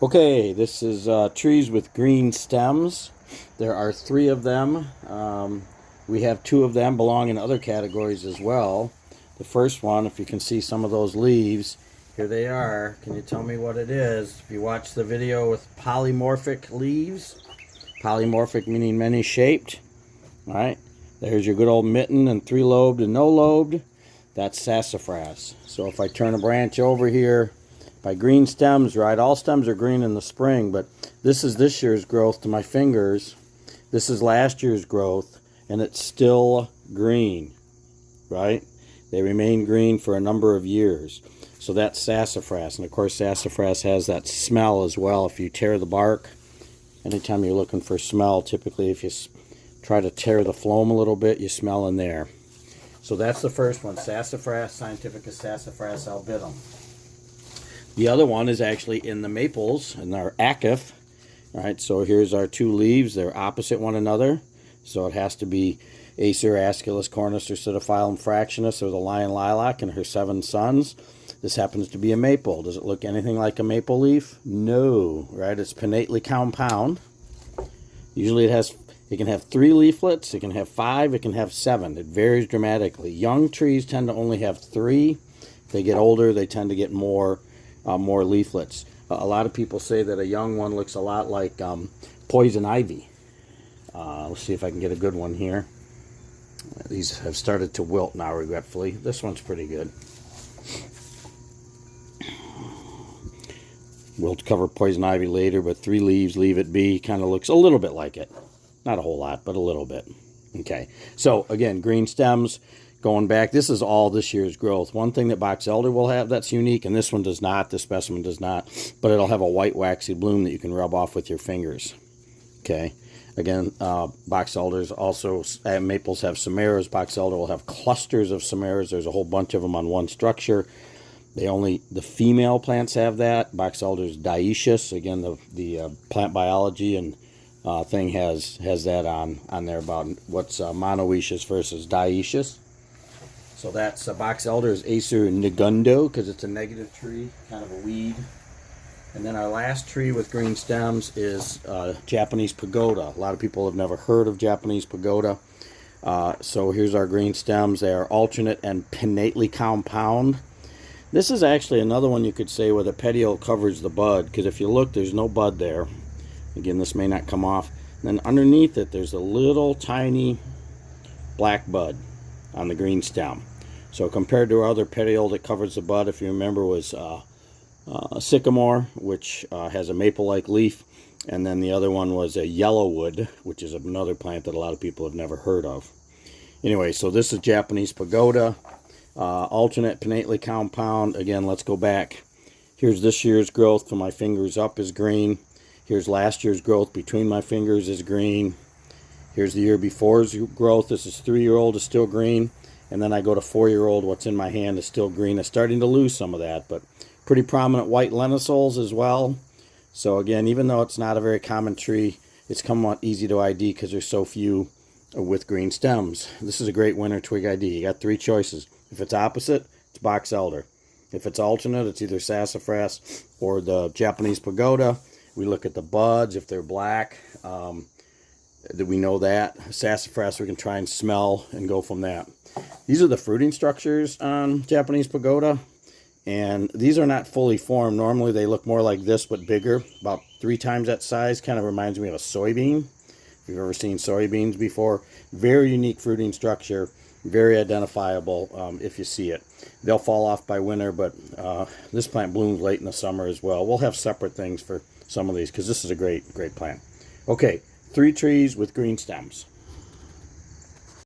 Okay, this is trees with green stems. There are three of them. We have two of them belong in other categories as well. The first one, if you can see some of those leaves, here they are. Can you tell me what it is? If you watch the video with polymorphic leaves, polymorphic meaning many shaped, all right? There's your good old mitten and three-lobed and no-lobed. That's sassafras. So if I turn a branch over here, by green stems, right? All stems are green in the spring, but this is this year's growth to my fingers. This is last year's growth, and it's still green, right? They remain green for a number of years. So that's sassafras, and of course sassafras has that smell as well. If you tear the bark, anytime you're looking for smell, typically if you try to tear the phloem a little bit, you smell in there. So that's the first one, Sassafras scientificus, Sassafras albidum. The other one is actually in the maples, in our Acacia. All right, so here's our two leaves. They're opposite one another. So it has to be Acer, Aesculus, Cornus, or Pseudophyllum fractionus, or the lion lilac and her seven sons. This happens to be a maple. Does it look anything like a maple leaf? No, right? It's pinnately compound. Usually it can have 3 leaflets, it can have 5, it can have 7. It varies dramatically. Young trees tend to only have 3. If they get older, they tend to get more leaflets. A lot of people say that a young one looks a lot like poison ivy. Let's see if I can get a good one here. These have started to wilt now, regretfully. This one's pretty good. We'll cover poison ivy later, but 3 leaves, leave it be. Kind of looks a little bit like it. Not a whole lot, but a little bit. Okay, so again, green stems. Going back, this is all this year's growth. One thing that box elder will have that's unique, and this one does not, this specimen does not, but it'll have a white waxy bloom that you can rub off with your fingers. Okay, again, box elders also, maples have samaras. Box elder will have clusters of samaras. There's a whole bunch of them on one structure. The female plants have that. Box elder's dioecious. Again, the plant biology and thing has that on there about what's monoecious versus dioecious. So that's box elder is Acer negundo because it's a negative tree, kind of a weed. And then our last tree with green stems is Japanese pagoda. A lot of people have never heard of Japanese pagoda. So here's our green stems. They are alternate and pinnately compound. This is actually another one you could say where the petiole covers the bud, because if you look, there's no bud there. Again, this may not come off. And then underneath it, there's a little tiny black bud on the green stem. So compared to our other petiole that covers the bud, if you remember, was sycamore, which has a maple-like leaf, and then the other one was a yellowwood, which is another plant that a lot of people have never heard of. Anyway, so this is Japanese pagoda, alternate pinnately compound. Again, let's go back. Here's this year's growth from my fingers up is green. Here's last year's growth between my fingers is green. Here's the year before's growth. This is 3-year-old is still green. And then I go to 4-year-old, what's in my hand is still green. It's starting to lose some of that, but pretty prominent white lenticels as well. So again, even though it's not a very common tree, it's somewhat easy to ID because there's so few with green stems. This is a great winter twig ID. You got 3 choices. If it's opposite, it's box elder. If it's alternate, it's either sassafras or the Japanese pagoda. We look at the buds, if they're black. We know that. Sassafras we can try and smell and go from that. These are the fruiting structures on Japanese pagoda, and these are not fully formed. Normally they look more like this but bigger, about 3 times that size. Kind of reminds me of a soybean. If you've ever seen soybeans before, very unique fruiting structure, very identifiable if you see it. They'll fall off by winter, but this plant blooms late in the summer as well. We'll have separate things for some of these because this is a great plant. Okay, 3 trees with green stems.